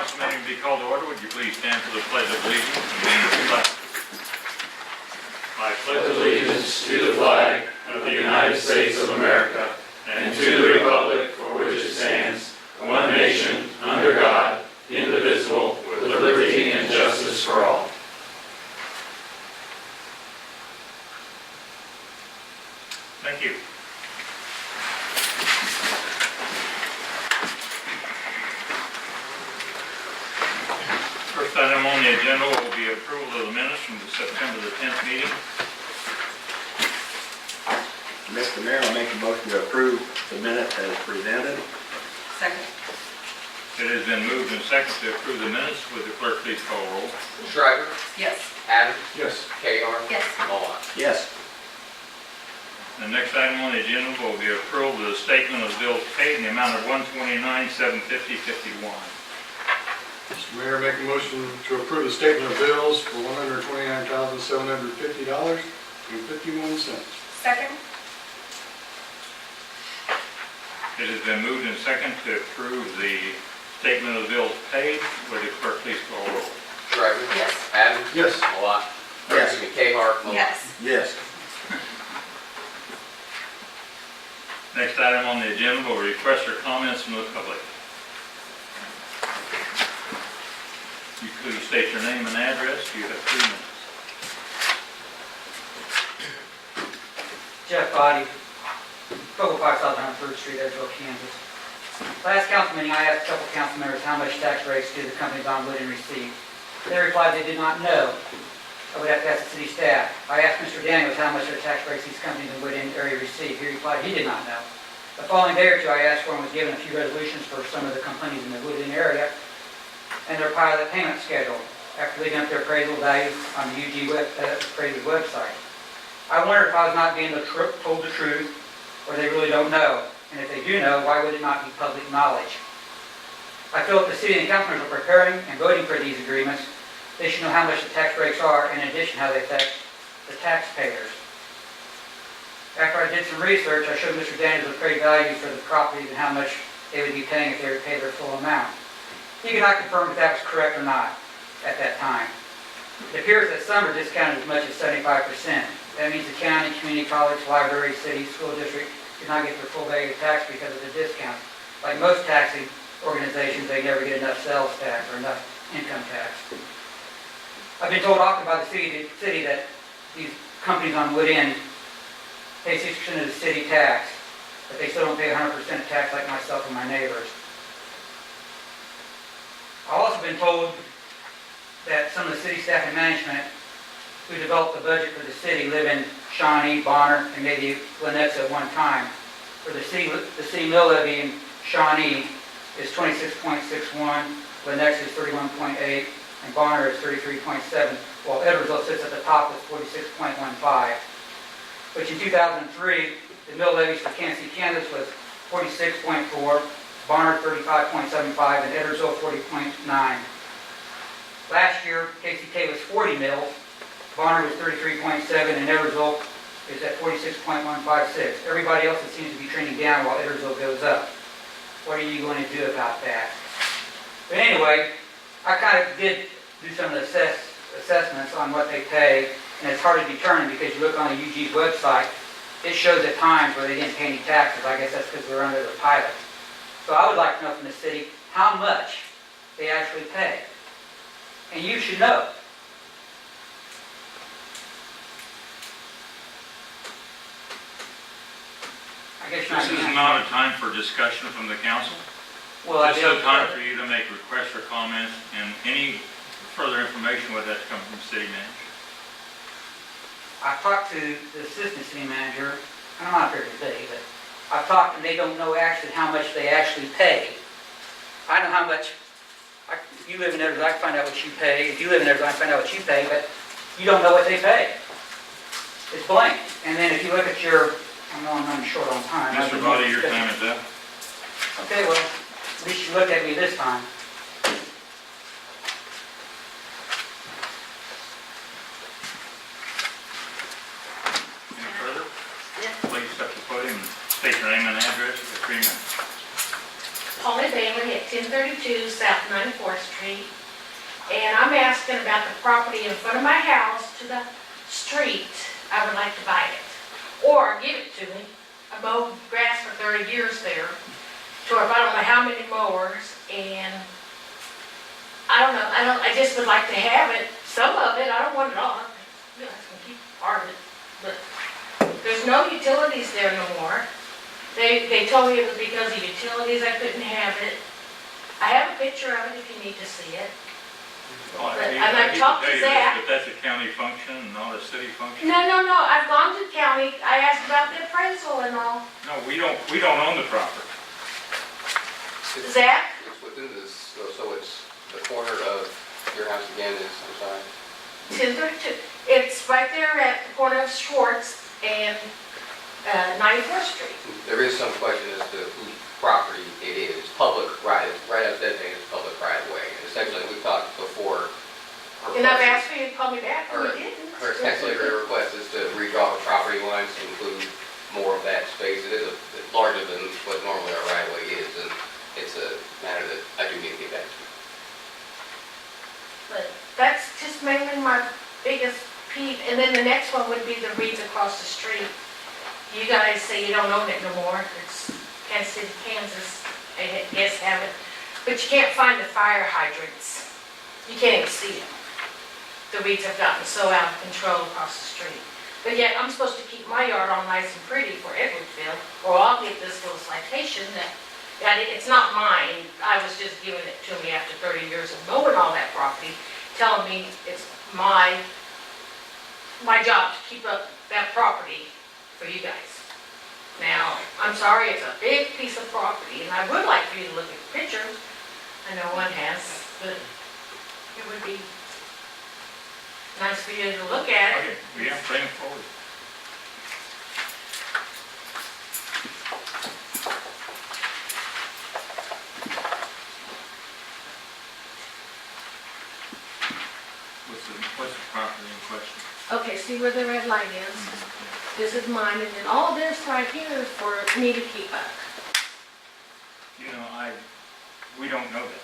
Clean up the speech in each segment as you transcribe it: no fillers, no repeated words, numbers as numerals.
council meeting be called to order. Would you please stand for the pledge of allegiance and name the flag? I pledge allegiance to the flag of the United States of America and to the republic for which it stands, one nation, under God, indivisible, with liberty and justice for all. Thank you. First item on the agenda will be approval of the minutes from the September the 10th meeting. Mr. Mayor, I'll make a motion to approve the minutes as presented. Second. It has been moved and seconded to approve the minutes. Would the clerk please call roll? Shriver, Yes. Adams, Yes. KR, Yes. Mullen. Yes. The next item on the agenda will be approval of the statement of bills paid in the amount of $129,750.51. Mr. Mayor, make a motion to approve the statement of bills for $129,750.51. Second. It has been moved and seconded to approve the statement of the bills paid. Would the clerk please call roll? Shriver, Yes. Adams, Yes. Mullen. Yes. KR, Mullen. Yes. Yes. Next item on the agenda will request or comments from the public. You please state your name and address. You have 3 minutes. Jeff Body, 405 South 103rd Street, Edwardsville, Kansas. Last council meeting, I asked a couple council members how much tax rates do the companies on Woodin receive. They replied they did not know. I would have to ask the city staff. I asked Mr. Daniels how much of the tax rates these companies in Woodin area receive. He replied he did not know. The following day or two, I asked for and was given a few resolutions for some of the companies in the Woodin area and their pilot payment schedule after leaving up their appraisal values on the UG appraisal website. I wondered if I was not being told the truth, or they really don't know. And if they do know, why would it not be public knowledge? I feel if the city and councilors are preparing and voting for these agreements, they should know how much the tax rates are, in addition how they affect the taxpayers. After I did some research, I showed Mr. Daniels the appraised values for the properties and how much they would be paying if they were to pay their full amount. He could not confirm if that was correct or not at that time. It appears that some are discounted as much as 75%. That means the county, community college, library, city, school district do not get their full value of tax because of the discount. Like most taxing organizations, they never get enough sales tax or enough income tax. I've been told often by the city that these companies on Wood End pay 6% of the city tax, but they still don't pay 100% of tax like myself and my neighbors. I've also been told that some of the city staff and management who developed the budget for the city live in Shawnee, Bonner, and maybe Lenexa at one time. For the city mill levy in Shawnee is 26.61, Lenexa is 31.8, and Bonner is 33.7, while Edwardsville sits at the top with 46.15. Which in 2003, the mill levies for Kansas City, Kansas was 46.4, Bonner 35.75, and Edwardsville 40.9. Last year, KCK was 40 mills, Bonner was 33.7, and Edwardsville is at 46.156. Everybody else seems to be trending down while Edwardsville goes up. What are you going to do about that? But anyway, I kind of did do some of the assessments on what they pay, and it's hard to determine because you look on the UG's website, it shows at times where they didn't pay any taxes. I guess that's because they're under the pilot. So I would like to know from the city how much they actually pay. And you should know. I guess you're This is not a time for discussion from the council. Well, This is a time for you to make requests or comments, and any further information would have to come from the city manager. I've talked to the assistant city manager, and I'm not here today, but I've talked and they don't know actually how much they actually pay. I know how much, if you live in Edwardsville, I can find out what you pay. If you live in Edwardsville, I can find out what you pay, but you don't know what they pay. It's blank. And then if you look at your, I know I'm running short on time. Mr. Body, your time is up. Okay, well, at least you looked at me this time. Any further? Please step to the podium and state your name and address for 3 minutes. Holly Bailey at 1032 South 94th Street. And I'm asking about the property in front of my house to the street. I would like to buy it, or give it to me. I mowed grass for 30 years there, to I don't know how many mowers, and I just would like to have it, some of it, I don't want it all. You guys can keep part of it, but there's no utilities there no more. They told me it was because of utilities I couldn't have it. I have a picture of it if you need to see it. Well, And I I've hate to talked to tell you this, Zach. but that's a county function, not a city function. No, I've gone to the county, I asked about the appraisal and all. No, we don't own the property. Zach? It's within this, so it's the corner of your house again is, I'm sorry. 1032. It's right there at the corner of Schwartz and 94th Street. There is some question as to whose property it is. Public right, right as designated as public right of way. And essentially, we talked before. And I've asked for you to call me back, and Her, you didn't. her essentially her request is to redraw the property lines to include more of that space. It is larger than what normally our right of way is, and it's a matter that I do need to get back to. But that's just mainly my biggest peeve. And then the next one would be the Reeds across the street. You guys say you don't own it no more. It's Kansas City, Kansas, I guess have it. But you can't find the fire hydrants. You can't even see them. The weeds have gotten so out of control across the street. But yet I'm supposed to keep my yard all nice and pretty for Edwardsville, or I'll get this little citation that it's not mine. I was just giving it to me after 30 years of mowing all that property, telling me it's my job to keep up that property for you guys. Now, I'm sorry, it's a big piece of property, and I would like for you to look at the pictures. I know one has, but it would be nice for you to look at it. Okay, yeah, bring it forward. What's the property in question? Okay, see where the red light is? This is mine, and then all this right here is for me to keep up. You know, we don't know that.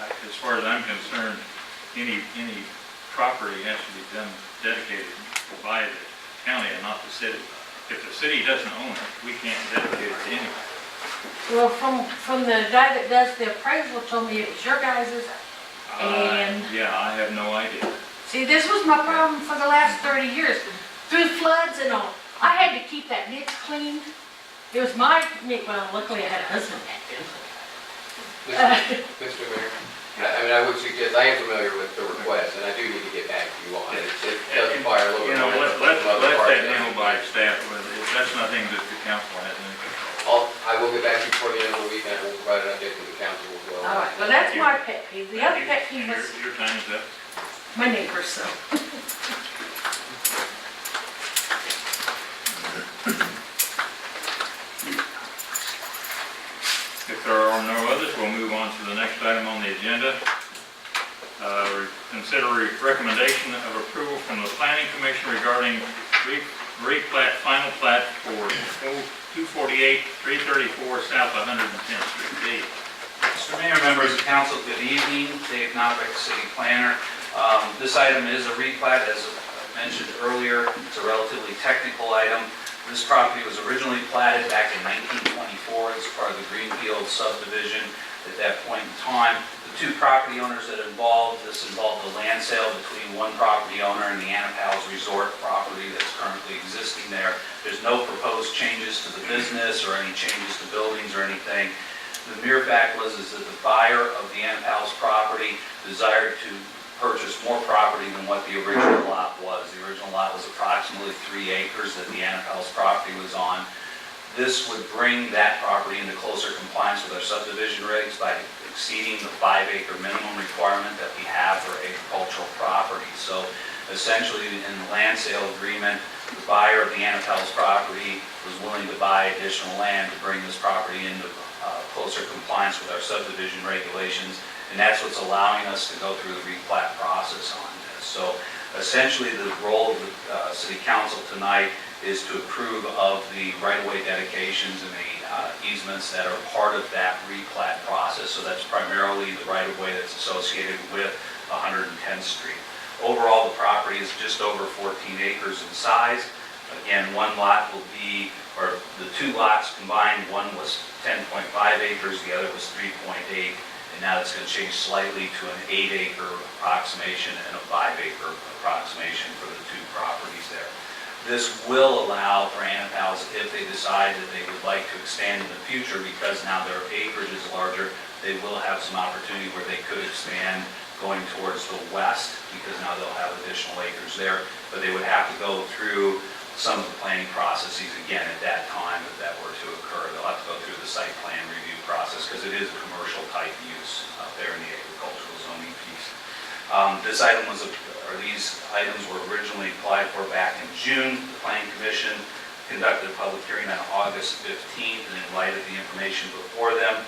Like, as far as I'm concerned, any property has to be done, dedicated by the county and not the city. If the city doesn't own it, we can't dedicate it to anyone. Well, from the guy that does the appraisal told me it was your guys's. And- Yeah, I have no idea. See, this was my problem for the last 30 years, through floods and all. I had to keep that ditch clean. It was my, well, luckily I had a husband back then. Mr. Mayor, I would suggest, I am familiar with the request, and I do need to get back to you on it. It does require a little You bit know, more. let that handled by staff. That's nothing that the council has any control. I will get back to you before the end of the week, and I will provide an update to the council as well. All right, well, that's my pet peeve. The other pet peeve was Your time's up. my neighbors, so. If there are no others, we'll move on to the next item on the agenda. Consider recommendation of approval from the Planning Commission regarding replat, final plat for 248, 334 South 110th Street. Dave. Mr. Mayor, members of council, good evening. Dave Knoppick, city planner. This item is a replat, as mentioned earlier. It's a relatively technical item. This property was originally platted back in 1924 as part of the Greenfield subdivision. At that point in time, the two property owners that this involved a land sale between one property owner and the Anapals Resort property that's currently existing there. There's no proposed changes to the business or any changes to buildings or anything. The mere fact was that the buyer of the Anapals property desired to purchase more property than what the original lot was. The original lot was approximately 3 acres that the Anapals property was on. This would bring that property into closer compliance with our subdivision regs by exceeding the 5-acre minimum requirement that we have for agricultural property. So essentially, in the land sale agreement, the buyer of the Anapals property was willing to buy additional land to bring this property into closer compliance with our subdivision regulations, and that's what's allowing us to go through the replat process on this. So essentially, the role of the City Council tonight is to approve of the right-of-way dedications and the easements that are part of that replat process. So that's primarily the right-of-way that's associated with 110th Street. Overall, the property is just over 14 acres in size. Again, one lot will be, or the two lots combined, one was 10.5 acres, the other was 3.8, and now it's going to change slightly to an 8-acre approximation and a 5-acre approximation for the two properties there. This will allow for Anapals, if they decide that they would like to expand in the future, because now their acreage is larger, they will have some opportunity where they could expand going towards the west, because now they'll have additional acres there, but they would have to go through some of the planning processes again at that time if that were to occur. They'll have to go through the site plan review process, because it is a commercial type use out there in the agricultural zoning piece. These items were originally applied for back in June. The Planning Commission conducted a public hearing on August 15th, and in light of the information before them,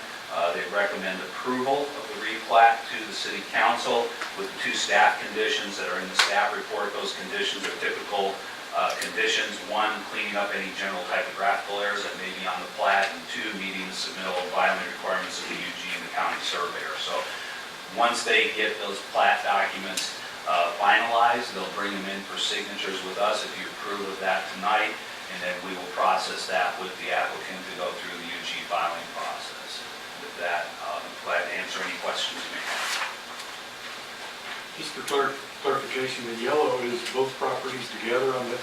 they recommend approval of the replat to the City Council with the two staff conditions that are in the staff report. Those conditions are typical conditions. One, cleaning up any general typographical errors that may be on the plat, and two, meeting the submittal of filing requirements of the UG and the county surveyor. So once they get those plat documents finalized, they'll bring them in for signatures with us if you approve of that tonight, and then we will process that with the applicant to go through the UG filing process. With that, I'm glad to answer any questions you may have. Just for clarification, the yellow is both properties together on the...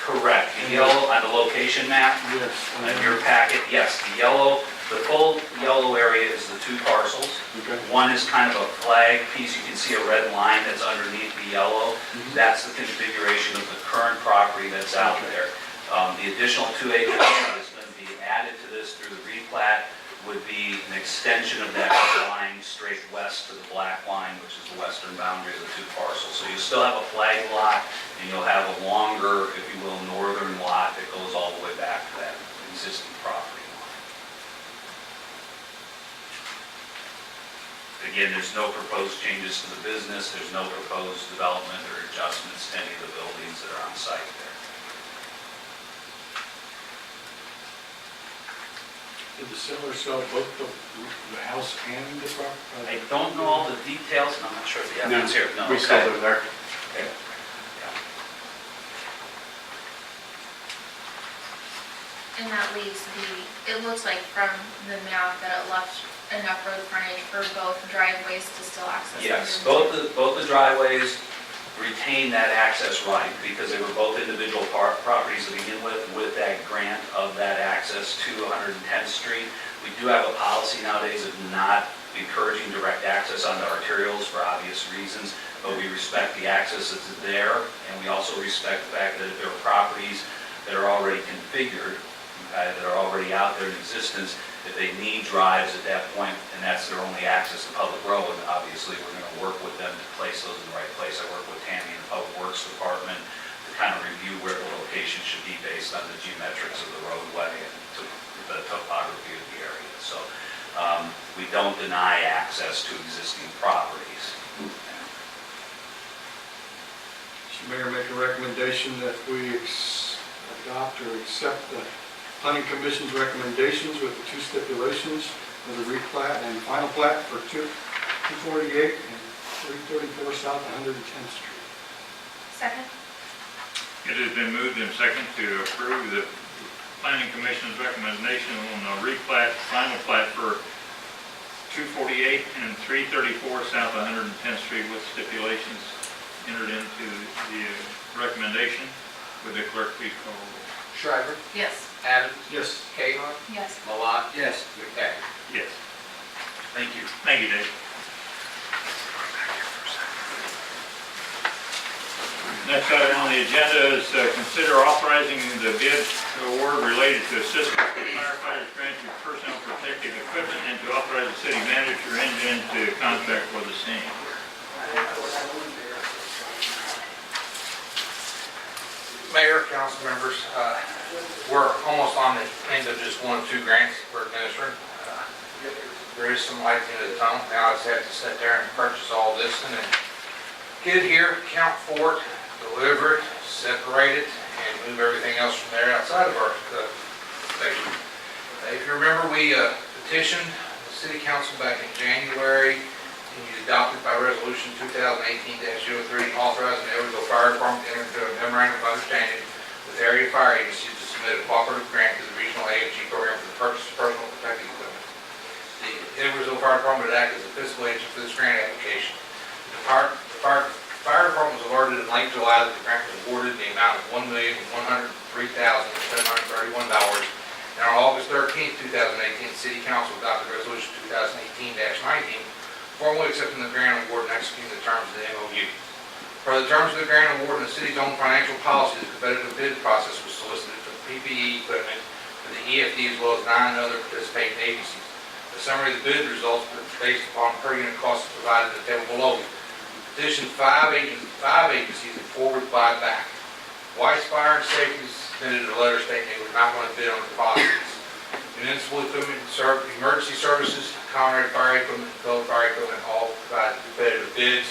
Correct. In yellow on the location map, Yes. in your packet, yes, the yellow, the full yellow area is the two parcels. Okay. One is kind of a flag piece. You can see a red line that's underneath the yellow. That's the configuration of the current property that's out there. The additional 2 acres that is going to be added to this through the replat would be an extension of that line straight west to the black line, which is the western boundary of the two parcels. So you still have a flag lot, and you'll have a longer, if you will, northern lot that goes all the way back to that existing property line. Again, there's no proposed changes to the business. There's no proposed development or adjustments to any of the buildings that are on site there. Did the seller sell both the house and the property? I don't know all the details, and I'm not sure if the evidence here. No, We okay. sold it there. Okay. And that leaves it looks like from the map that it left enough road frontage for both driveways to still access. Yes, both the driveways retain that access right, because they were both individual properties to begin with that grant of that access to 110th Street. We do have a policy nowadays of not encouraging direct access onto arterials for obvious reasons, but we respect the access that's there, and we also respect the fact that if there are properties that are already configured, that are already out there in existence, if they need drives at that point, and that's their only access to public road, obviously we're going to work with them to place those in the right place. I work with Tammy in the Public Works Department to kind of review where the location should be based on the geometrics of the roadway and the topography of the area. So we don't deny access to existing properties. Mr. Mayor, make a recommendation that we adopt or accept the Planning Commission's recommendations with the two stipulations of the replat and final plat for 248 and 334 South 110th Street. Second? It has been moved and second to approve the Planning Commission's recommendation on the replat, final plat for 248 and 334 South 110th Street with stipulations entered into the recommendation. Would the clerk please call the roll? Shriver, Yes. Adams, Yes. Cahill, Yes. Malat, Yes. McCaffrey. Yes. Thank you. Thank you, Dave. Next item on the agenda is consider authorizing the bid award related to assistance to firefighters granting personal protective equipment, and to authorize the city manager to enter into contract for the same. Mayor, council members, we're almost on the end of just 1 of 2 grants we're administering. There is some light in the tunnel. Now I just have to sit there and purchase all this and then get it here, count for it, deliver it, separate it, and move everything else from there outside of our station. They you remember, we petitioned the city council back in January, and you adopted by resolution 2018-03, authorizing the Edwardsville Fire Department to enter into a memorandum of understanding with area fire agencies to submit a cooperative grant to the regional AFG program for the purchase of personal protective equipment. The Edwardsville Fire Department would act as a fiscal agent for this grant application. The fire department was alerted in late July that the grant was awarded in the amount of $1,103,731. And on August 13, 2018, the City Council adopted Resolution 2018-19, formally accepting the grant award and executing the terms of the MOU. For the terms of the grant award and the city's own financial policy, the competitive bid process was solicited for the PPE equipment for the EFD as well as 9 other participating agencies. A summary of the bid results based upon per unit costs provided in the table below. Petitioned 5 agencies and 4 replied back. Weiss Fire and Safety submitted a letter stating they were not going to bid on the deposits. Municipal Equipment Emergency Services, Conrad Fire Equipment, and Phillips Fire Equipment all provided competitive bids.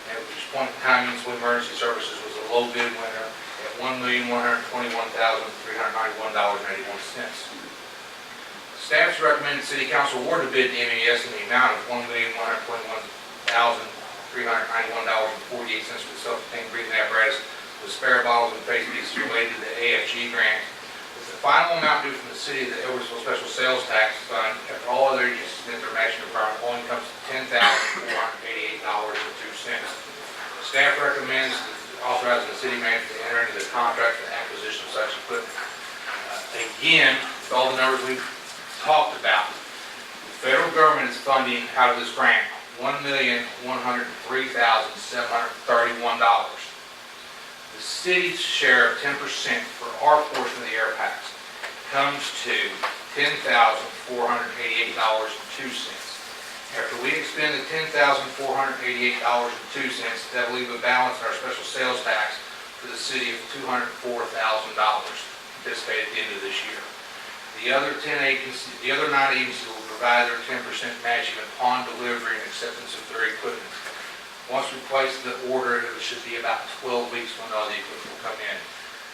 At which point in time, Municipal Emergency Services was a low bid winner at $1,121,391.81. Staff's recommended City Council award the bid to MES in the amount of $1,121,391.48 for the self-contained breathing apparatus with spare bottles and face pieces related to the AFG grant. With the final amount due from the city of the Edwardsville Special Sales Tax Fund, after all other agencies submit their matching requirement, only comes to $10,488.02. Staff recommends authorizing the city manager to enter into the contract for the acquisition of such equipment. Again, with all the numbers we've talked about, the federal government is funding out of this grant $1,103,731. The city's share of 10% for our portion of the air packs comes to $10,488.02. After we expend the $10,488.02, that will leave a balance in our special sales tax for the city of $204,000 anticipated at the end of this year. The other 9 agencies will provide their 10% matching upon delivery and acceptance of their equipment. Once we place the order, it should be about 12 weeks when all the equipment will come in.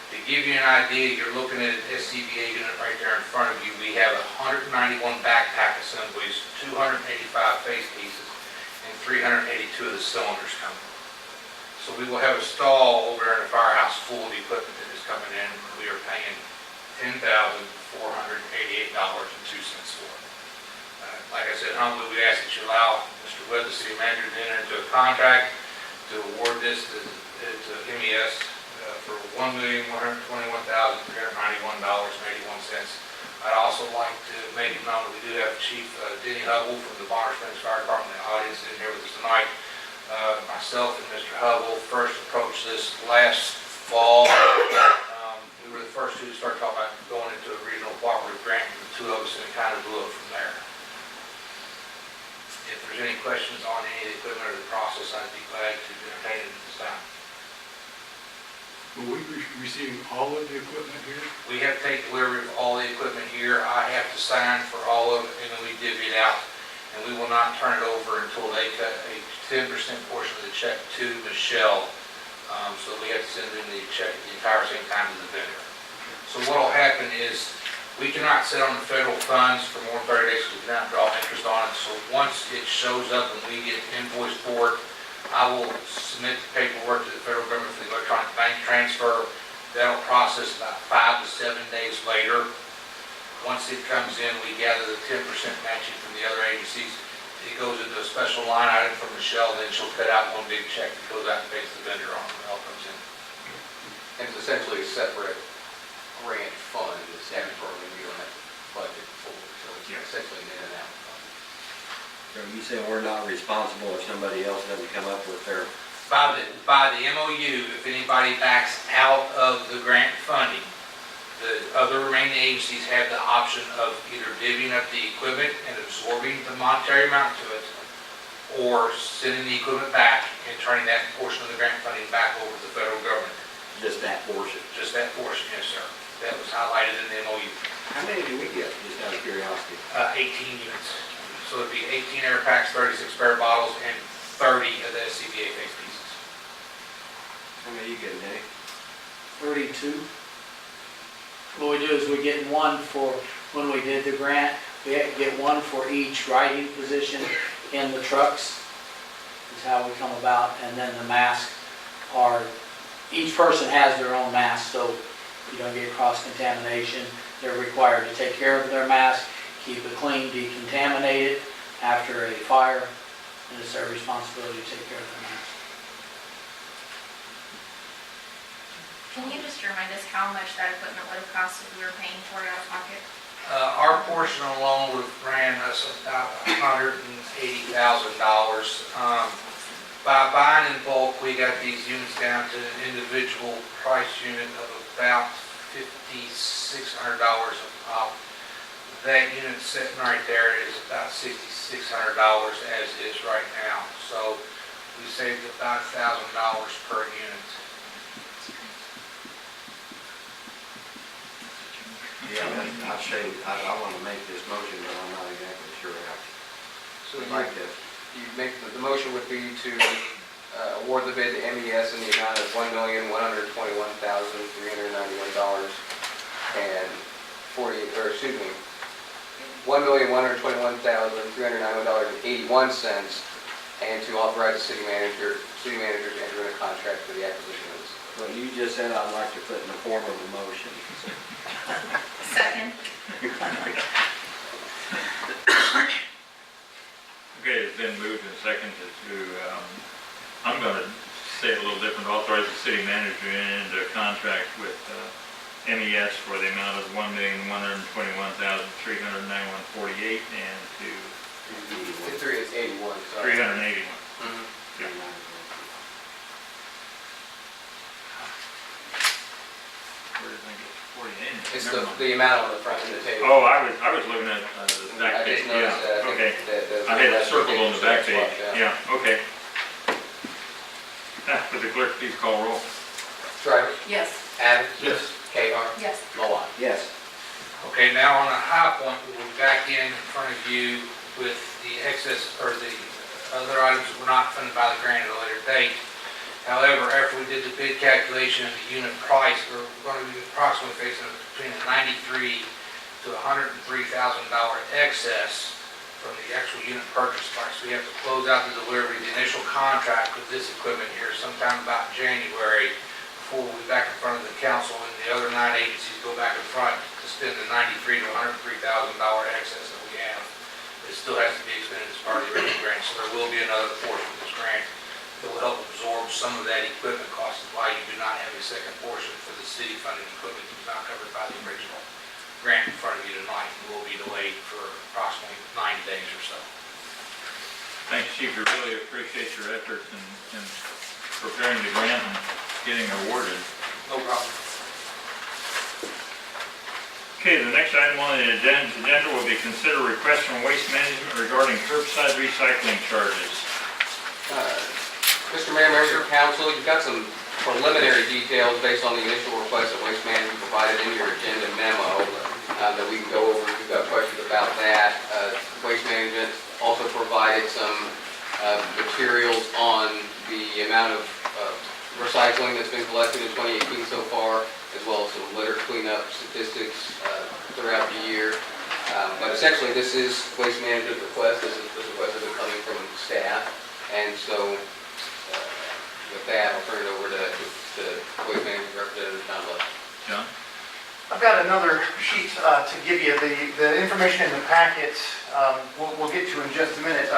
To give you an idea, you're looking at an SCBA unit right there in front of you. We have 191 backpack assemblies, 285 face pieces, and 382 of the cylinders coming. So we will have a stall over there in the firehouse full of equipment that is coming in. We are paying $10,488.02 for it. Like I said, humbly, we ask that you allow Mr. Webb, the city manager, to enter into a contract to award this to MES for $1,121,391.81. I'd also like to make it known that we do have Chief Denny Hubble from the Bonner Springs Fire Department in the audience sitting here with us tonight. Myself and Mr. Hubble first approached this last fall. We were the first two to start talking about going into a regional cooperative grant, and the 2 of us, and it kind of blew up from there. If there's any questions on any of the equipment or the process, I'd be glad to entertain it at this time. Will we be receiving all of the equipment here? We have to take delivery of all the equipment here. I have to sign for all of it, and then we divvy it out. And we will not turn it over until they cut a 10% portion of the check to Michelle. So we have to send in the check at the entire same time to the vendor. So what will happen is, we cannot sit on the federal funds for more than 30 days because we cannot draw interest on it. So once it shows up and we get invoiced for it, I will submit the paperwork to the federal government for the electronic bank transfer. That'll process about 5 to 7 days later. Once it comes in, we gather the 10% matching from the other agencies. It goes into a special line item from Michelle, then she'll cut out one big check that goes out and pays the vendor on when it all comes in. And it's essentially a separate grant fund, the staffing program, we don't have to budget for, so it's essentially an in and out fund. So you say we're not responsible if somebody else doesn't come up with their... By the MOU, if anybody backs out of the grant funding, the other remaining agencies have the option of either divvying up the equipment and absorbing the monetary amount to it, or sending the equipment back and turning that portion of the grant funding back over to the federal government. Just that portion? Just that portion, yes, sir. That was highlighted in the MOU. How many do we get, just out of curiosity? 18 units. So it'd be 18 air packs, 36 spare bottles, and 30 of the SCBA face pieces. How many are you getting, Danny? 32. What we do is we get one for when we did the grant. We had to get one for each riding position in the trucks, is how we come about. And then the masks are, each person has their own mask, so you don't get cross-contamination. They're required to take care of their mask, keep it clean, decontaminate it after a fire, and it's their responsibility to take care of their mask. Can you just remind us how much that equipment would have cost if we were paying for it out of pocket? Our portion alone would have ran us about $180,000. By buying in bulk, we got these units down to an individual price unit of about $5,600 a pop. That unit sitting right there is about $6,600 as is right now. So we saved about $1,000 per unit. Yeah, I'd say, I want to make this motion, but I'm not exactly sure how. So I'd like to, you make, the motion would be to award the bid to MES in the amount of $1,121,391 and $1,121,391.81, and to authorize the city manager to enter into a contract for the acquisition of this. what you just said, I'd like to put in the form of a motion. Second. Okay, it's been moved and seconded to, I'm going to say it a little different, authorize the city manager to enter into a contract with MES for the amount of $1,121,391.48 and to It's 81, sorry. 381. Mhm. Where did I get 48? It's Never mind. the amount on the front of the table. Oh, I was looking at the back I page, just noticed that. yeah, okay. I I had it circled on the back page, yeah, okay. Would the clerk please call roll? Shriver? Yes. Adams? Yes. Kahar? Yes. Malon? Yes. Okay, now on a high point, we'll be back in front of you with the excess, or the other items that were not funded by the grant at a later date. However, after we did the bid calculation and the unit price, we're going to be approximately facing between a $93,000 to $103,000 excess from the actual unit purchase price. We have to close out the delivery, the initial contract with this equipment here sometime about January, before we'll be back in front of the council and the other 9 agencies go back in front to spend the $93,000 to $103,000 excess that we have. It still has to be expended as part of the original grant, so there will be another portion of this grant that will help absorb some of that equipment cost, and why you do not have a second portion for the city funded equipment that was not covered by the original grant in front of you tonight, and will be delayed for approximately 90 days or so. Thanks, Chief, we really appreciate your efforts in preparing the grant and getting awarded. No problem. Okay, the next item on the agenda will be consider request from Waste Management regarding curbside recycling charges. Mr. Mayor, members of council, you've got some preliminary details based on the initial request that Waste Management provided in your agenda memo that we can go over if you've got questions about that. Waste Management also provided some materials on the amount of recycling that's been collected in 2018 so far, as well as some litter cleanup statistics throughout the year. But essentially, this is Waste Management's request. This request has been coming from staff. And so, with that, I'll turn it over to Waste Management Representative John Love. John? I've got another sheet to give you. The information in the packet, we'll get to in just a minute.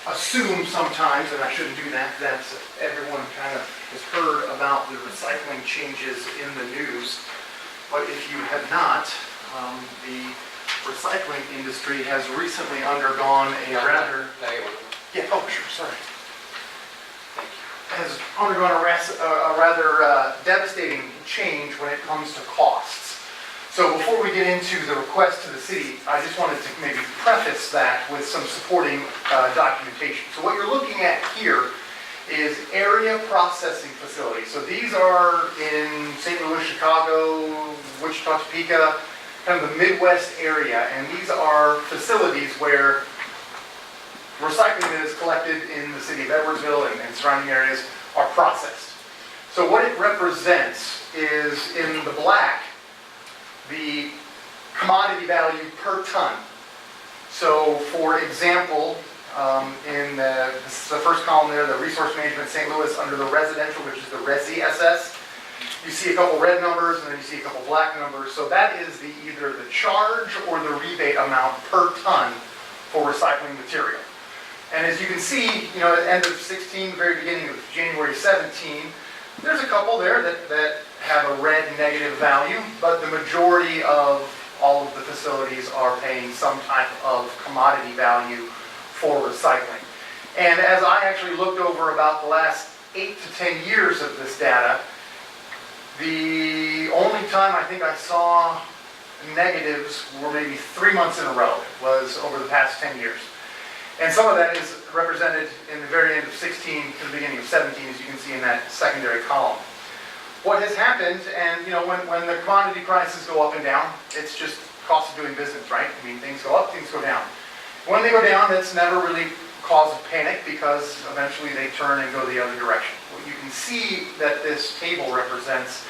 Assume sometimes, and I shouldn't do that, that everyone kind of has heard about the recycling changes in the news. But if you have not, the recycling industry has recently undergone a rather... Yeah, oh, sure, sorry. Has undergone a rather devastating change when it comes to costs. So before we get into the request to the city, I just wanted to maybe preface that with some supporting documentation. So what you're looking at here is area processing facilities. So these are in St. Louis, Chicago, Wichita, Topeka, kind of the Midwest area. And these are facilities where recycling that is collected in the city of Edwardsville and surrounding areas are processed. So what it represents is, in the black, the commodity value per ton. So for example, this is the first column there, the resource management St. Louis under the residential, which is the Resi SS. You see a couple red numbers and then you see a couple black numbers. So that is either the charge or the rebate amount per ton for recycling material. And as you can see, at the end of 16, very beginning of January 17, there's a couple there that have a red negative value, but the majority of all of the facilities are paying some type of commodity value for recycling. And as I actually looked over about the last 8 to 10 years of this data, the only time I think I saw negatives were maybe 3 months in a row, was over the past 10 years. And some of that is represented in the very end of 16 to the beginning of 17, as you can see in that secondary column. What has happened, and when the commodity prices go up and down, it's just cost of doing business, right? I mean, things go up, things go down. When they go down, that's never really cause of panic because eventually they turn and go the other direction. What you can see that this table represents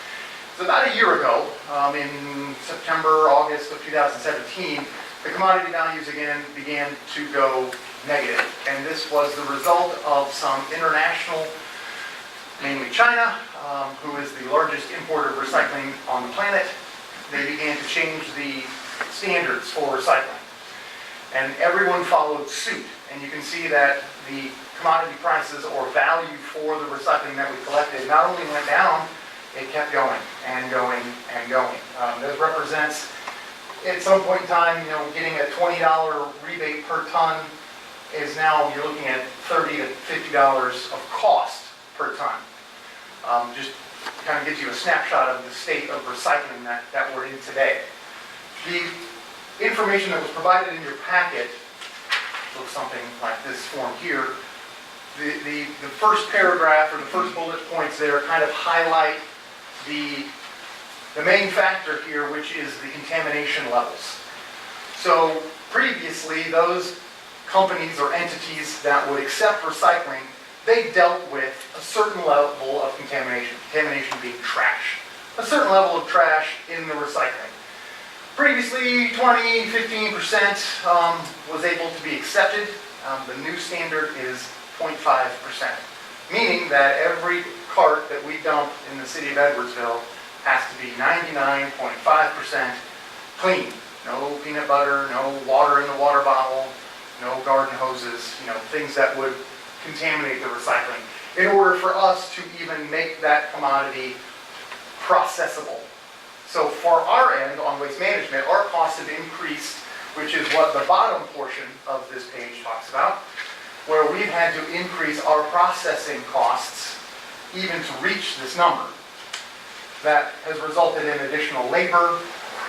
is about a year ago, in September, August of 2017, the commodity values again began to go negative. And this was the result of some international, mainly China, who is the largest importer of recycling on the planet. They began to change the standards for recycling. And everyone followed suit. And you can see that the commodity prices or value for the recycling that we collected not only went down, it kept going and going and going. This represents, at some point in time, getting a $20 rebate per ton is now, you're looking at $30 to $50 of cost per ton. Just kind of gives you a snapshot of the state of recycling that we're in today. The information that was provided in your packet looks something like this form here. The first paragraph or the first bullet points there kind of highlight the main factor here, which is the contamination levels. So previously, those companies or entities that would accept recycling, they dealt with a certain level of contamination being trash, a certain level of trash in the recycling. Previously, 20, 15% was able to be accepted. The new standard is 0.5%, meaning that every cart that we dump in the city of Edwardsville has to be 99.5% clean. No peanut butter, no water in the water bottle, no garden hoses, things that would contaminate the recycling, in order for us to even make that commodity processable. So for our end, on waste management, our costs have increased, which is what the bottom portion of this page talks about, where we've had to increase our processing costs even to reach this number. That has resulted in additional labor.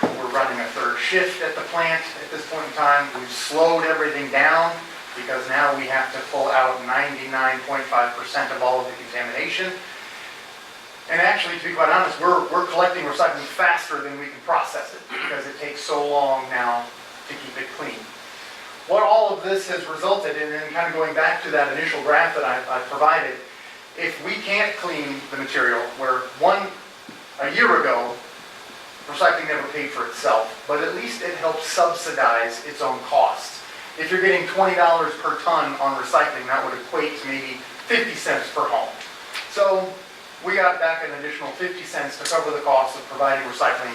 We're running a third shift at the plant at this point in time. We've slowed everything down because now we have to pull out 99.5% of all of the contamination. And actually, to be quite honest, we're collecting recycling faster than we can process it because it takes so long now to keep it clean. What all of this has resulted in, and kind of going back to that initial graph that I provided, if we can't clean the material, where a year ago, recycling never paid for itself, but at least it helps subsidize its own costs. If you're getting $20 per ton on recycling, that would equate to maybe 50 cents per home. So we got back an additional 50 cents to cover the cost of providing recycling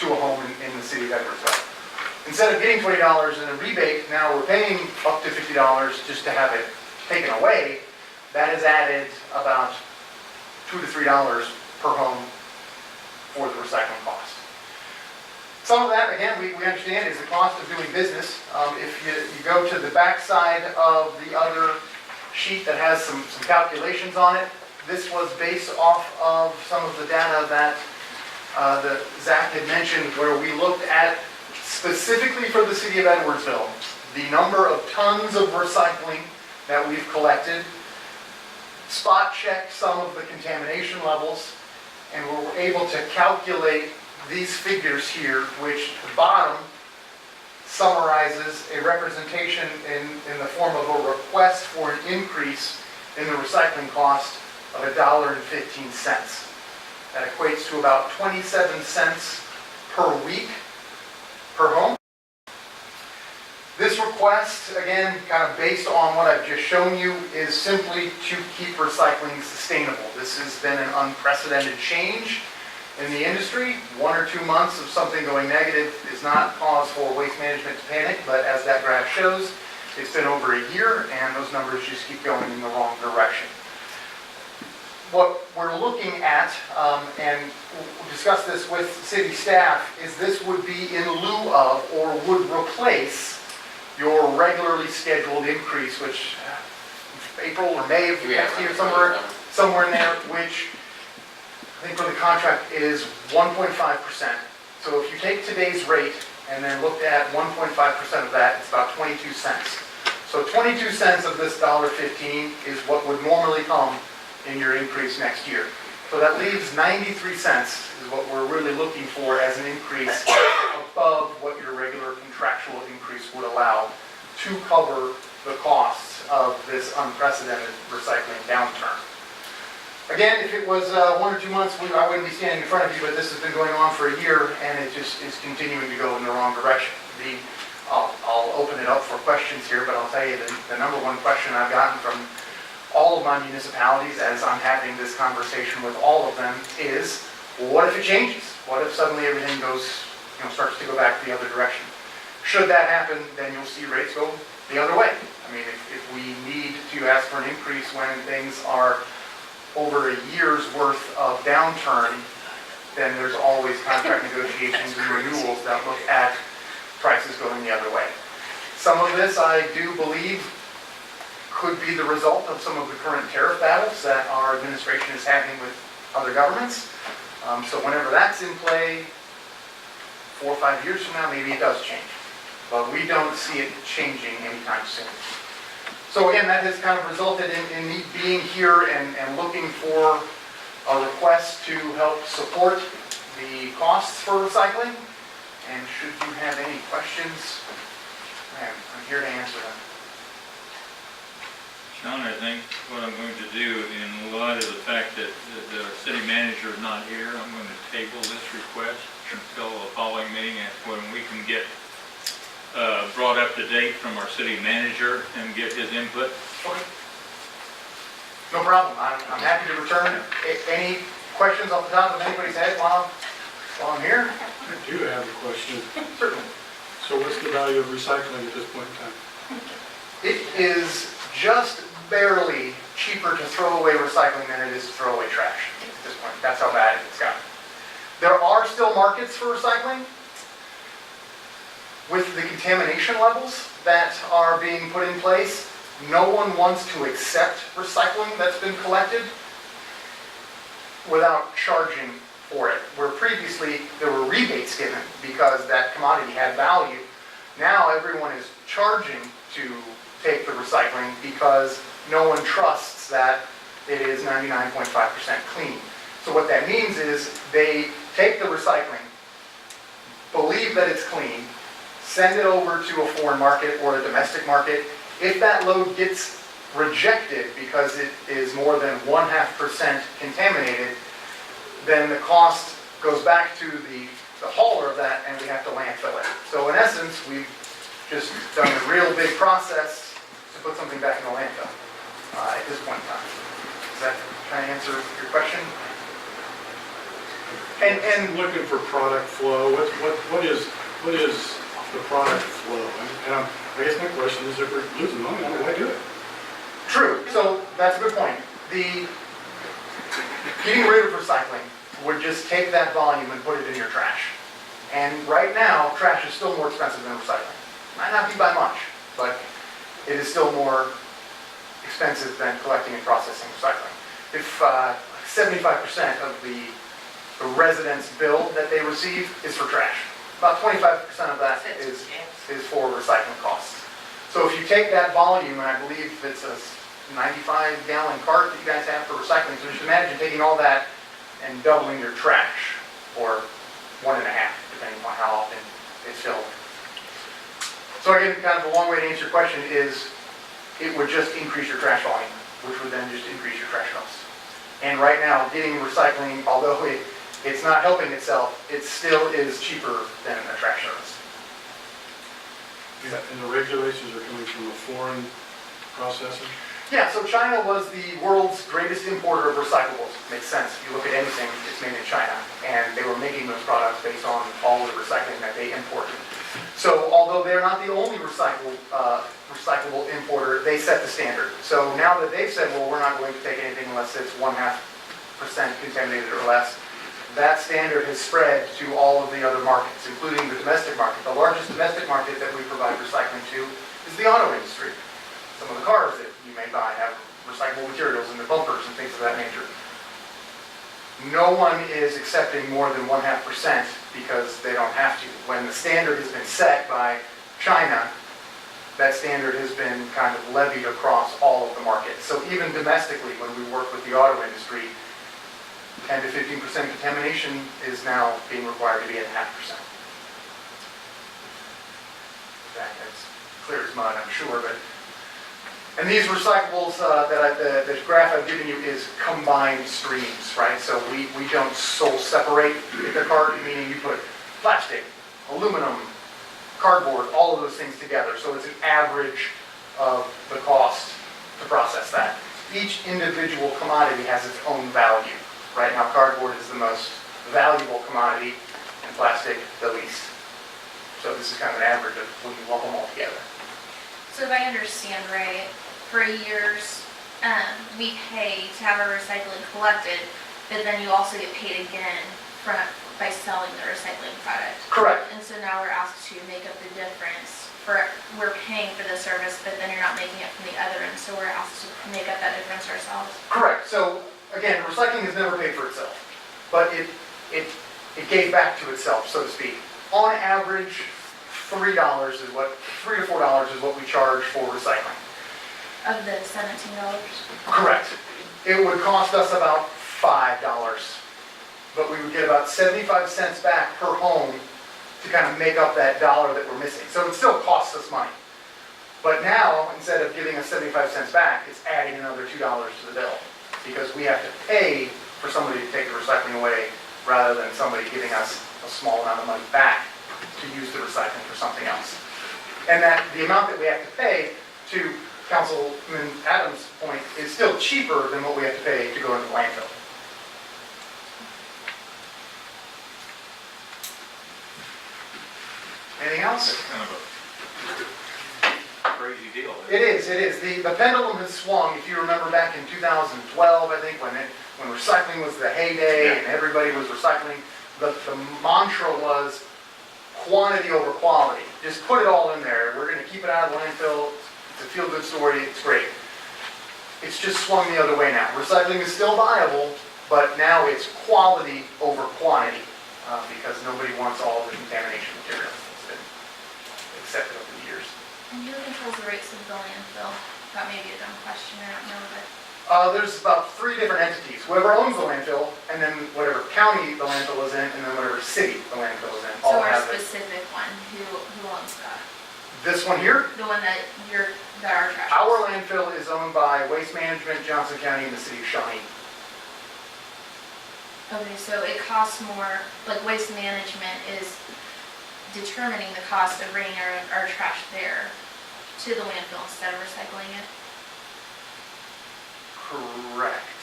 to a home in the city of Edwardsville. Instead of getting $20 in a rebate, now we're paying up to $50 just to have it taken away. That has added about $2 to $3 per home for the recycling cost. Some of that, again, we understand is the cost of doing business. If you go to the back side of the other sheet that has some calculations on it, this was based off of some of the data that Zach had mentioned, where we looked at specifically for the city of Edwardsville, the number of tons of recycling that we've collected, spot checked some of the contamination levels, and we were able to calculate these figures here, which the bottom summarizes a representation in the form of a request for an increase in the recycling cost of $1.15. That equates to about 27 cents per week request, again, kind of based on what I've just shown you, is simply to keep recycling sustainable. This has been an unprecedented change in the industry. 1 or 2 months of something going negative is not cause for Waste Management to panic, but as that graph shows, it's been over a year and those numbers just keep going in the wrong direction. What we're looking at, and we'll discuss this with city staff, is this would be in lieu of or would replace your regularly scheduled increase, which April or May of next year, somewhere in there, which I think for the contract is 1.5%. So if you take today's rate and then looked at 1.5% of that, it's about 22 cents. So 22 cents of this $1.15 is what would normally come in your increase next year. So that leaves 93 cents is what we're really looking for as an increase above what your regular contractual increase would allow to cover the costs of this unprecedented recycling downturn. Again, if it was 1 or 2 months, I wouldn't be standing in front of you, but this has been going on for a year and it just is continuing to go in the wrong direction. I'll open it up for questions here, but I'll tell you the number one question I've gotten from all of my municipalities as I'm having this conversation with all of them is, well, what if it changes? What if suddenly everything goes, starts to go back the other direction? Should that happen, then you'll see rates go the other way. I mean, if we need to ask for an increase when things are over a year's worth of downturn, then there's always contract negotiations and renewals that look at prices going the other way. Some of this, I do believe, could be the result of some of the current tariff battles that our administration is having with other governments. So whenever that's in play, 4 or 5 years from now, maybe it does change. But we don't see it changing anytime soon. So again, that has kind of resulted in me being here and looking for a request to help support the costs for recycling. And should you have any questions, I'm here to answer them. Sean, I think what I'm going to do, in light of the fact that the city manager is not here, I'm going to table this request until the following meeting, and when we can get brought up to date from our city manager and get his input. Okay. No problem. I'm happy to return. Any questions off the top of anybody's head while I'm here? I do have a question. Certainly. So what's the value of recycling at this point in time? It is just barely cheaper to throw away recycling than it is to throw away trash at this point. That's how bad it's gotten. There are still markets for recycling. With the contamination levels that are being put in place, no one wants to accept recycling that's been collected without charging for it. Where previously there were rebates given because that commodity had value. Now everyone is charging to take the recycling because no one trusts that it is 99.5% clean. So what that means is they take the recycling, believe that it's clean, send it over to a foreign market or a domestic market. If that load gets rejected because it is more than 0.5% contaminated, then the cost goes back to the hauler of that and we have to landfill it. So in essence, we've just done a real big process to put something back in the landfill at this point in time. Does that kind of answer your question? And looking for product flow, what is the product flow? And I guess my question is, if we're losing money, why do it? True. So that's a good point. Getting rid of recycling would just take that volume and put it in your trash. And right now, trash is still more expensive than recycling. Might not be by much, but it is still more expensive than collecting and processing recycling. If 75% of the residents' bill that they receive is for trash, about 25% of that is for recycling costs. So if you take that volume, and I believe it's a 95-gallon cart that you guys have for recycling, so just imagine taking all that and doubling your trash, or 1.5, depending on how often it's filled. So again, kind of a long way to answer your question is, it would just increase your trash volume, which would then just increase your trash costs. And right now, getting recycling, although it's not helping itself, it still is cheaper than a trash service. And the regulations are coming from a foreign processor? Yeah, so China was the world's greatest importer of recyclables. Makes sense. If you look at anything, it's made in China. And they were making those products based on all of the recycling that they imported. So although they're not the only recyclable importer, they set the standard. So now that they've said, well, we're not going to take anything unless it's 0.5% contaminated or less, that standard has spread to all of the other markets, including the domestic market. The largest domestic market that we provide recycling to is the auto industry. Some of the cars that you may buy have recyclable materials in the bumpers and things of that nature. No one is accepting more than 0.5% because they don't have to. When the standard has been set by China, that standard has been kind of levied across all of the markets. So even domestically, when we work with the auto industry, 10 to 15% contamination is now being required to be at 0.5%. That's clear as mud, I'm sure, but and these recyclables, the graph I've given you is combined streams, right? So we don't sole separate the cart, meaning you put plastic, aluminum, cardboard, all of those things together. So it's an average of the cost to process that. Each individual commodity has its own value. Right now, cardboard is the most valuable commodity, and plastic the least. So this is kind of an average of when you lump them all together. So if I understand right, for years, we pay to have our recycling collected, but then you also get paid again by selling the recycling product. Correct. And so now we're asked to make up the difference we're paying for the service, but then you're not making it from the other end, so we're asked to make up that difference ourselves. Correct. So again, recycling has never paid for itself, but it gave back to itself, so to speak. On average, $3 to $4 is what we charge for recycling. Of the $17? Correct. It would cost us about $5, but we would get about 75 cents back per home to kind of make up that dollar that we're missing. So it still costs us money. But now, instead of giving us 75 cents back, it's adding another $2 to the bill, because we have to pay for somebody to take the recycling away rather than somebody giving us a small amount of money back to use the recycling for something else. And that the amount that we have to pay, to Councilman Adams' point, is still cheaper than what we have to pay to go into the landfill. Anything else? That's kind of a crazy deal. It is. The pendulum has swung. If you remember back in 2012, I think, when recycling was the heyday and everybody was recycling, the mantra was quantity over quality. Just put it all in there. We're going to keep it out of the landfill. It's a feel-good story. It's great. It's just swung the other way now. Recycling is still viable, but now it's quality over quantity because nobody wants all the contamination material. It's been accepted over the years. And who controls the rates of the landfill? That may be a dumb question, I don't know, but. There's about 3 different entities. Whoever owns the landfill, and then whatever county the landfill is in, and then whatever city the landfill is in. So All our have it. specific one, who owns that? This one here, The one that our trash. our landfill is owned by Waste Management, Johnson County, and the city of Shawnee. Okay, so it costs more, like Waste Management is determining the cost of bringing our trash there to the landfill instead of recycling it? Correct,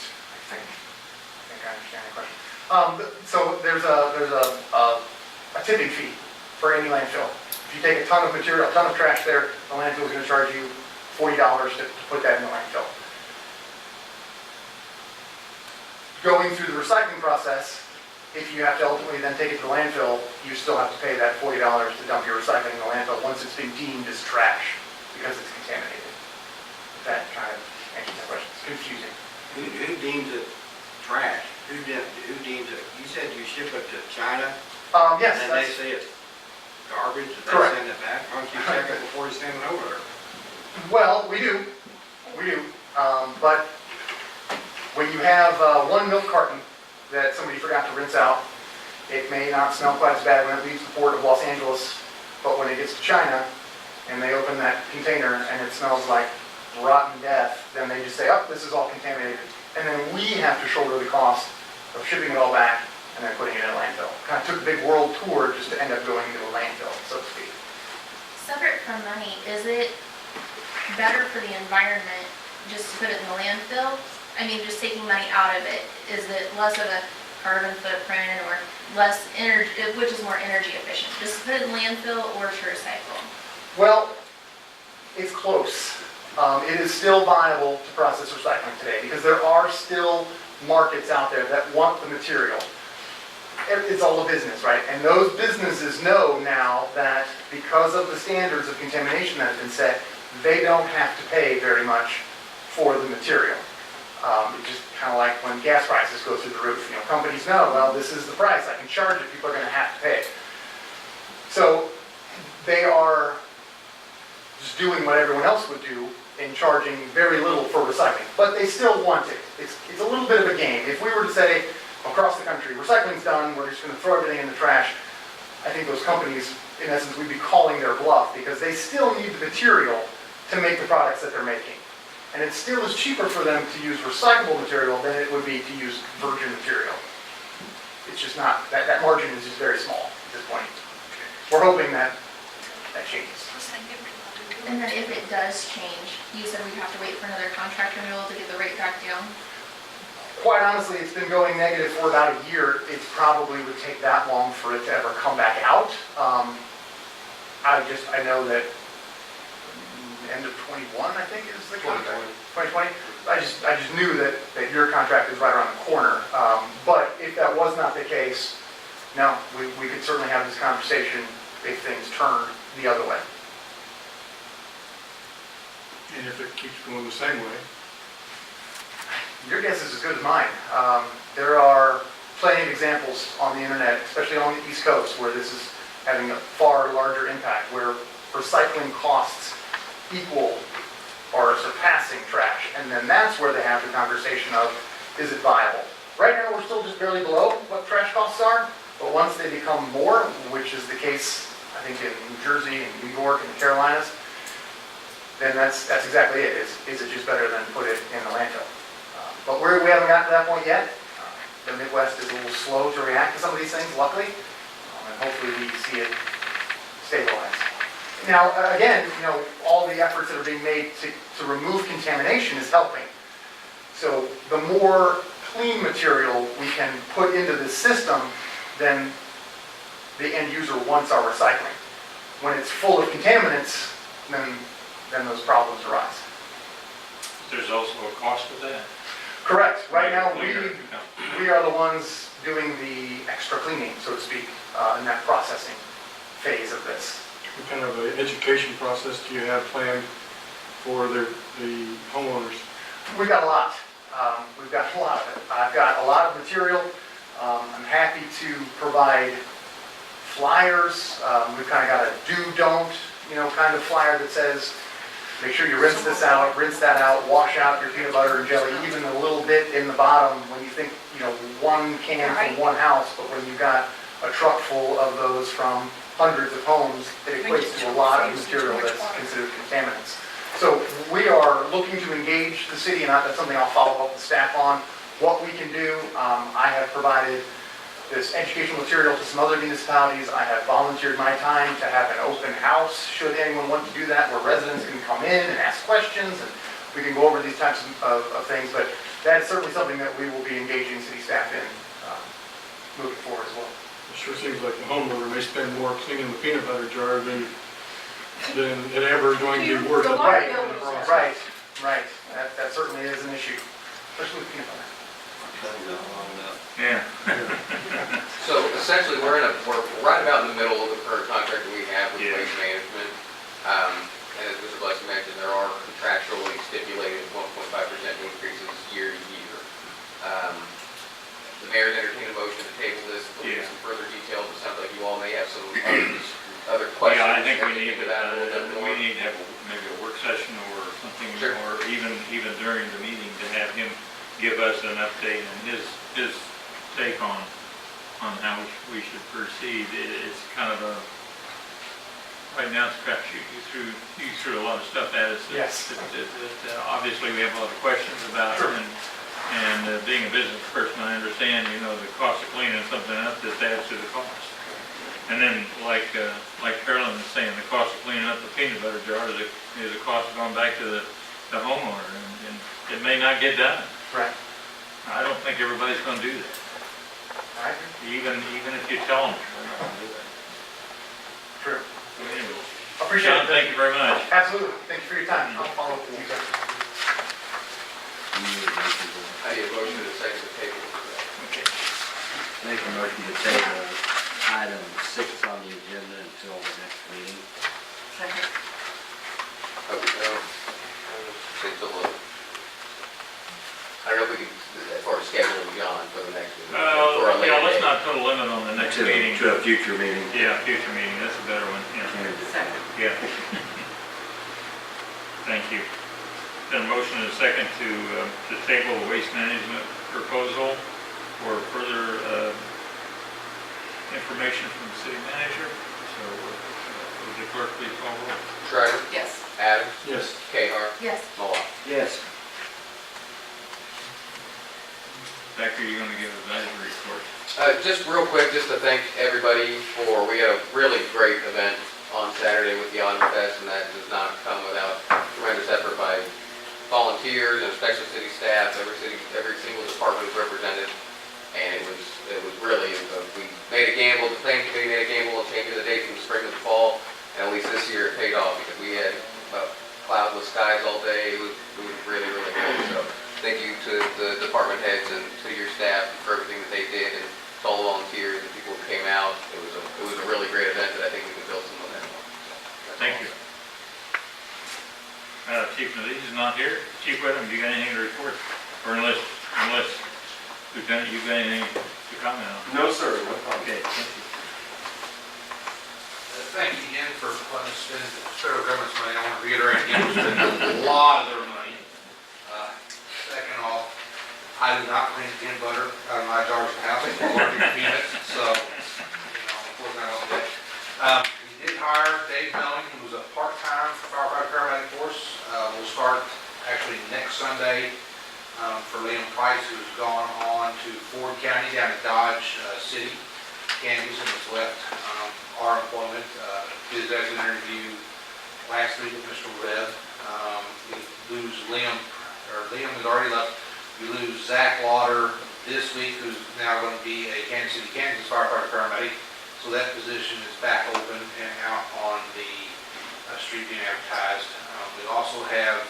I think I understand the question. So there's a tipping fee for any landfill. If you take a ton of material, a ton of trash there, the landfill is going to charge you $40 to put that in the landfill. Going through the recycling process, if you have to ultimately then take it to the landfill, you still have to pay that $40 to dump your recycling in the landfill once it's been deemed as trash because it's contaminated. If that kind of answers that question. It's confusing. Who deems it trash? Who deems it? You said you ship it to China? Yes, And they that's say it's garbage, and they Correct. send it back? Why don't you check it before you send it over there? well, we do. But when you have one milk carton that somebody forgot to rinse out, it may not smell quite as bad when it leaves the port of Los Angeles, but when it gets to China and they open that container and it smells like rotten death, then they just say, oh, this is all contaminated. And then we have to shoulder the cost of shipping it all back and then putting it in a landfill. Kind of took a big world tour just to end up going to a landfill, so to speak. Separate from the is it better for the environment just to put it in the landfill? I mean, just taking money out of it, is it less of a carbon footprint or less energy, which is more energy efficient? Just to put it in landfill or to recycle? Well, it's close. It is still viable to process recycling today because there are still markets out there that want the material. It's all a business, right? And those businesses know now that because of the standards of contamination that have been set, they don't have to pay very much for the material. It's just kind of like when gas prices go through the roof. You know, companies know, well, this is the price. I can charge it. People are going to have to pay. So they are just doing what everyone else would do in charging very little for recycling. But they still want it. It's a little bit of a game. If we were to say across the country, recycling's done, we're just going to throw everything in the trash, I think those companies, in essence, would be calling their bluff because they still need the material to make the products that they're making. And it still is cheaper for them to use recyclable material than it would be to use virgin material. It's just not, that margin is just very small at this point. We're hoping that changes. And then if it does change, you said we'd have to wait for another contract renewal to get the rate back down? Quite honestly, it's been going negative for about a year. It probably would take that long for it to ever come back out. I know that end of 21, I think is the contract. 2020. I just knew that your contract is right around the corner. But if that was not the case, no, we could certainly have this conversation if things turn the other way. And if it keeps going the same way? Your guess is as good as mine. There are plenty of examples on the internet, especially on the East Coast, where this is having a far larger impact, where recycling costs equal or surpassing trash. And then that's where they have the conversation of, is it viable? Right now, we're still just barely below what trash costs are, but once they become more, which is the case, I think, in New Jersey and New York and the Carolinas, then that's exactly it. Is it just better than put it in the landfill? But we haven't gotten to that point yet. The Midwest is a little slow to react to some of these things, luckily, and hopefully we see it stabilize. Now, again, all the efforts that are being made to remove contamination is helping. So the more clean material we can put into this system, then the end user wants our recycling. When it's full of contaminants, then those problems arise. There's also a cost of that. Correct. Right now, we are the ones doing the extra cleaning, so to speak, in that processing phase of this. What kind of an education process do you have planned for the homeowners? We've got a lot. We've got a lot of it. I've got a lot of material. I'm happy to provide flyers. We've kind of got a do-don't, kind of flyer that says, make sure you rinse this out, rinse that out, wash out your peanut butter and jelly, even a little bit in the bottom when you think, one can from one house, but when you've got a truck full of those from hundreds of homes, it equates to a lot of material that's considered contaminants. So we are looking to engage the city, and that's something I'll follow up with staff on, what we can do. I have provided this educational material to some other municipalities. I have volunteered my time to have an open house, should anyone want to do that, where residents can come in and ask questions, and we can go over these types of things. But that is certainly something that we will be engaging city staff in moving forward as well. It sure seems like the homeowner may spend more cleaning the peanut butter jar than it ever is going to be worth it. Right. That certainly is an issue, especially with peanut butter. Yeah. So essentially, we're right about in the middle of the current contract that we have with Waste Management. And as Mr. Blessing mentioned, there are contractually stipulated 1.5% increases year to year. The mayor's entertained a motion to table this, with some further details. It sounds like you all may have some other questions. Yeah, I think we need to that a little bit more. to have maybe a work session or something, Sure. or even during the meeting to have him give us an update and his take on how we should proceed. It's kind of right now it's a crapshoot. You threw a lot of stuff at us. Yes. That obviously we have a lot of questions about. Sure. And being a business person, I understand, the cost of cleaning something up that adds to the cost. And then, like Carolyn was saying, the cost of cleaning up the peanut butter jar is a cost going back to the homeowner, and it may not get done. Right. I don't think everybody's gonna do that, I agree. even if you tell them they're not gonna do that. True. So anyway, Appreciate John, it. thank you very much. Absolutely. Thank you for your time. I'll follow up with you guys. I need a motion to second the table. Okay. Make a motion to table item 6 on the agenda until the next meeting. Second. I don't know if we can, as far as scheduling John for the next meeting. Well, for a later yeah, let's date. not put a limit on the next meeting. To a future meeting. Yeah, future meeting, that's a better one, yeah. Second. Yeah. Thank you. Then a motion and a second to table the waste management proposal for further information from the city manager. So, would the clerk please call roll? Schreiber, Yes. Adams, Yes. Cahar, Yes. Malat. Yes. Becker, you're gonna give us that report. Just real quick, just to thank everybody we had a really great event on Saturday with the Autumn Fest, and that does not come without tremendous effort by volunteers and especially city staff. Every single department was represented, and it was really, we made a gamble, the planning committee made a gamble of changing the date from spring to the fall, and at least this year it paid off, because we had cloudless skies all day. It was really, really good. So thank you to the department heads and to your staff for everything that they did, and to all the volunteers and people who came out. It was a really great event that I think we can build some momentum on. So, Thank you. Chief Nadees is not here. Chief Whittam, you got anything to report? Or unless Lieutenant, you got anything to comment on? No, sir, no problem. Okay, thank you. Thank you again for letting us spend the federal government's money. I want to reiterate again, we're spending a lot of their money. Second off, I do not bring peanut butter out of my jars of house, I'm allergic to peanuts, so, unfortunately, I don't do that. We did hire Dave Melling, who was a part-time firefighter paramedic force. We'll start actually next Sunday for Liam Price, who's gone on to Ford County down to Dodge City, Kansas, and has left our employment. Did his exit interview last week with Mr. Webb. We lose Liam has already left. We lose Zach Lauder this week, who's now going to be a Kansas City, Kansas firefighter paramedic. So that position is back open and out on the street being advertised. We also have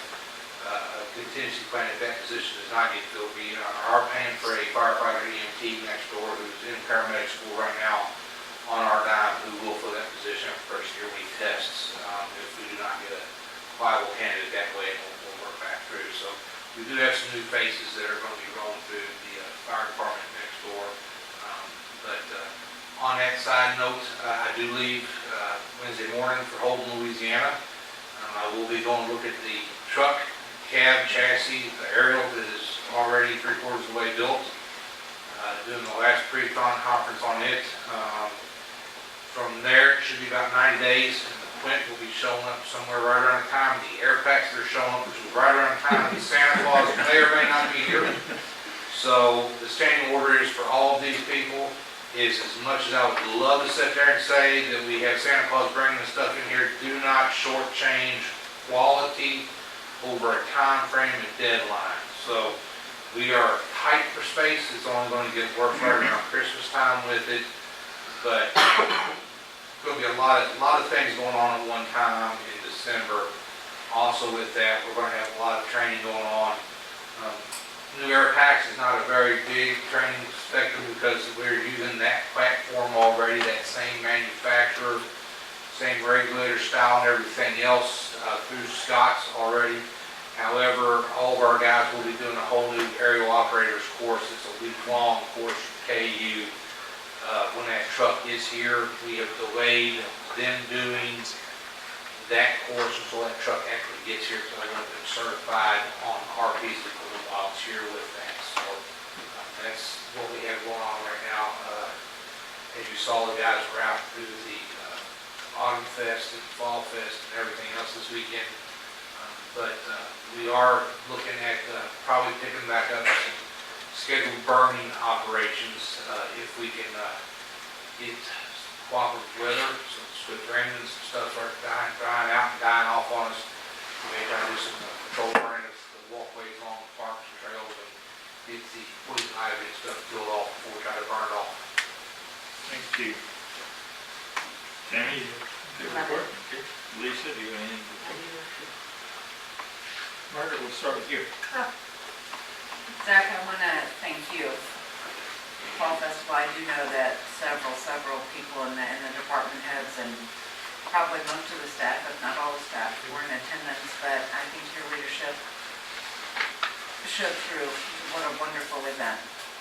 a contingency plan if that position does not get filled. We are paying for a firefighter EMT next door who's in paramedic school right now on our dime, who will fill that position after first year we tests. If we do not get a viable candidate that way, we'll work back through. So we do have some new faces that are going to be rolling through the fire department next door. But on that side note, I do leave Wednesday morning for Holden, Louisiana. I will be going to look at the truck, cab, chassis, the aerial that is already 3/4 of the way built. Doing the last pre-con conference on it. From there, it should be about 90 days, and the Quint will be showing up somewhere right around the time the air packs that are showing up, which is right around the time that Santa Claus may or may not be here. So the standing order is for all of these people is, as much as I would love to sit there and say that we have Santa Claus bringing the stuff in here, do not shortchange quality over a time frame and deadline. So we are tight for space. It's only going to get worse right around Christmas time with it, but going to be a lot of things going on at one time in December. Also with that, we're going to have a lot of training going on. New Air Packs is not a very big training spectrum because we're using that platform already, that same manufacturer, same regulator style and everything else through Scott's already. However, all of our guys will be doing a whole new aerial operators course. It's a week-long course from KU. When that truck is here, we have delayed them doing that course until that truck actually gets here, so they want them certified on our piece of equipment while it's here with that. So that's what we have going on right now. As you saw, the guys were out through the Autumn Fest and Fall Fest and everything else this weekend. But we are looking at probably picking back up some scheduled burning operations if we can get cooperative weather, some swift rain and some stuff start drying out and dying off burned off. Thanks, Chief. Tammy, you have a report? Okay. Lisa, do you have anything? Margaret, we'll start with you. Zach, I want to thank you. Fall Festival, I do know that several people in the department heads and probably most of the staff, if not all the staff, were in attendance, but I think your leadership showed through. What a wonderful event.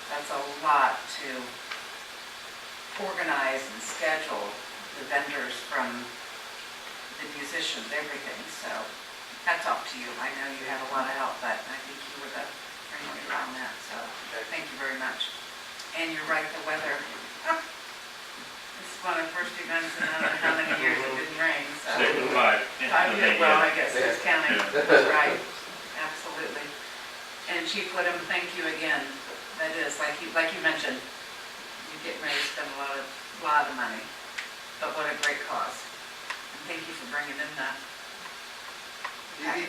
That's a lot to organize and schedule, the vendors from the musicians, everything, so hats off to you. I know you had a lot of help, but I think you were the ringleader on that, so thank you very much. And you're right, the weather. This is one of the first events in I don't know how many years it didn't rain, so. 6 to 5. Well, I guess it's counting, that's right, absolutely. And Chief Woodham, thank you again. That is, like you mentioned, you're getting ready to spend a lot of money, but what a great cause. And thank you for bringing in that.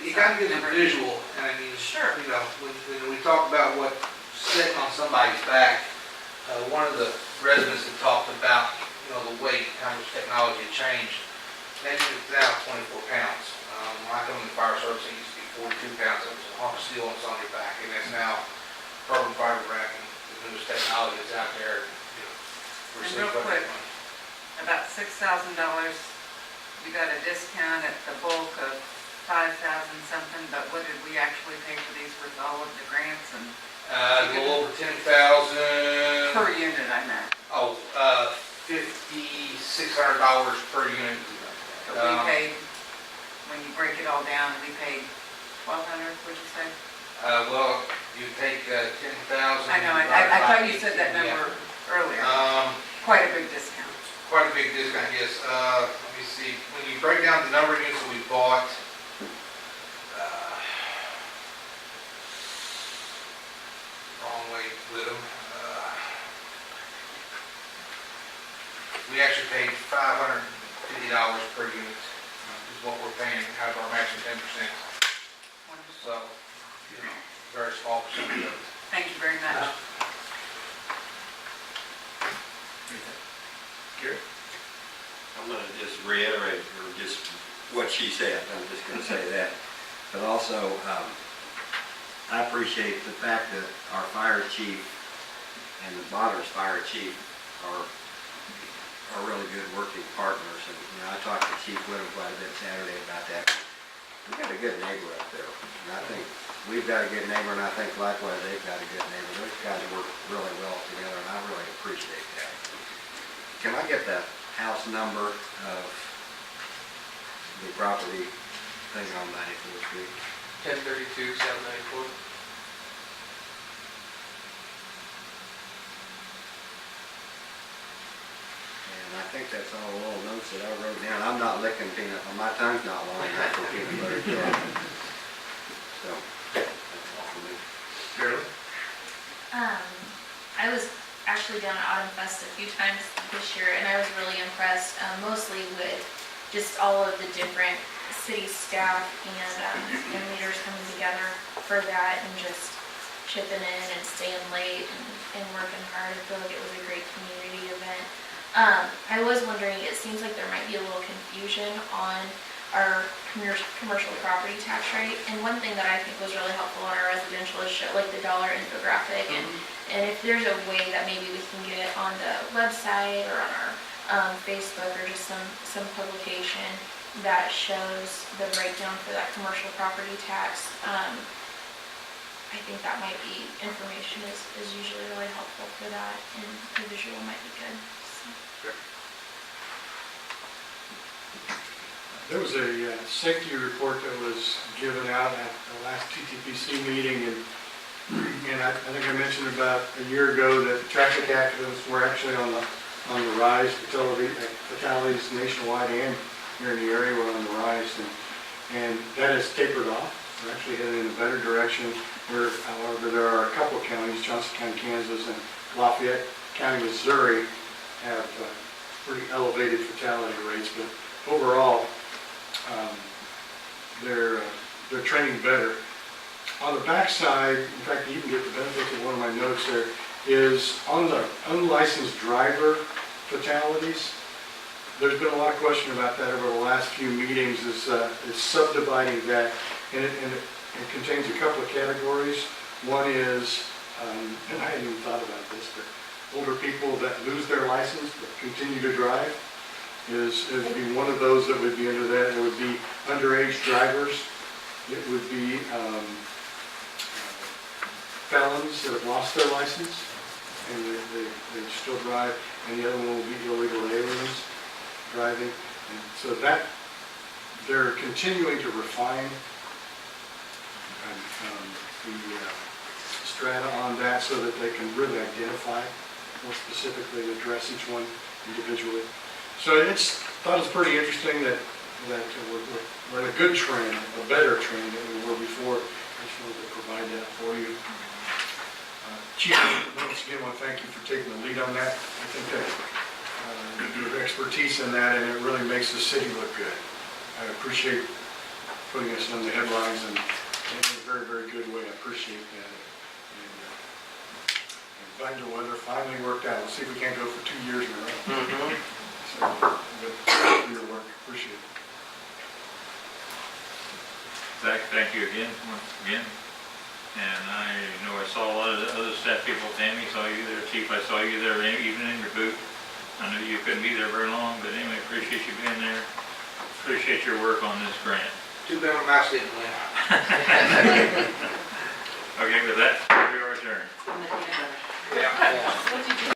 You kind of get a visual, and I mean, Sure. you know, when we talk about what's sitting on somebody's back, one of the residents had talked about, you know, the weight, how much technology had changed. That is now 24 pounds. When I come in the fire service, it used to be 42 pounds. It was a hunk of steel and it's on your back, and that's now carbon fiber rack and the newest technology that's out there. You know, we're And seeing real quite a quick, bit of money. about $6,000, you got a discount at the bulk of 5,000 something, but what did we actually pay for these with all of the grants and A little over 10,000. per unit, I meant? Oh, $5,600 per unit. But we paid, when you break it all down, we paid 1,200, would you say? Well, you take 10,000. I know, I thought you said that number earlier. Quite a big discount. Quite a big discount, yes. Let me see, when you break down the number of units that we bought, wrong way with them. We actually paid $550 per unit, is what we're paying out of our matching 10%. So, you know, very small percentage of it. Thank you very much. Gary? I'm gonna just reiterate, or just what she said, I'm just gonna say that. But also, I appreciate the fact that our fire chief and the Bonner's fire chief are really good working partners. And, you know, I talked to Chief Whittam quite a bit Saturday about that. We've got a good neighbor up there. And I think we've got a good neighbor, and I think likewise they've got a good neighbor. Those guys work really well together, and I really appreciate that. Can I get the house number of the property thing on 94th Street? 1032, 794. And I think that's all the little notes that I wrote down. I'm not licking peanut, my tongue's not long enough for peanut butter jelly. So, that's all for me. Carolyn? I was actually down at Autumn Fest a few times this year, and I was really impressed, mostly with just all of the different city staff and leaders coming together for that and just chipping in and staying late and working hard. I feel like it was a great community event. I was wondering, it seems like there might be a little confusion on our commercial property tax rate. And one thing that I think was really helpful on our residential is show like the dollar infographic. And if there's a way that maybe we can get it on the website or on our Facebook or just some publication that shows the breakdown for that commercial property tax, I think that might be, information is usually really helpful for that, and the visual might be good. So. There was a safety report that was given out at the last TTPC meeting, and I think I mentioned about a year ago that traffic accidents were actually on the rise. Fatalities nationwide and here in the area were on the rise, and that has tapered off. We're actually headed in a better direction. However, there are a couple of counties, Johnson County, Kansas, and Lafayette County, Missouri, have pretty elevated fatality rates, but overall, they're trending better. On the backside, in fact, you can get the benefits of one of my notes there. is on the unlicensed driver fatalities. There's been a lot of question about that over the last few meetings, is subdividing that, and it contains a couple of categories. One is, and I hadn't even thought about this, but older people that lose their license but continue to drive would be one of those that would be under that. It would be underage drivers. It would be felons that have lost their license and they still drive, and the other one will be illegal aliens driving. And so that, they're continuing to refine the strata on that so that they can really identify more specifically and address each one individually. So thought it's pretty interesting that we're in a good trend, a better trend than we were before. I just wanted to provide that for you. Chief, once again, I want to thank you for taking the lead on that. I think that your expertise in that, and it really makes the city look good. I appreciate putting us on the headlines and in a very, very good way. I appreciate that. And glad the weather finally worked out. Let's see if we can't go for 2 years in a row. So, but thank you for your work. Appreciate it. Zach, thank you again, once again. And I know I saw a lot of the other staff people. Tammy, saw you there. Chief, I saw you there even in your booth. I knew you couldn't be there very long, but anyway, appreciate you being there. Appreciate your work on this grant. Too bad my mouse didn't win. Okay, with that, we are adjourned. Yeah.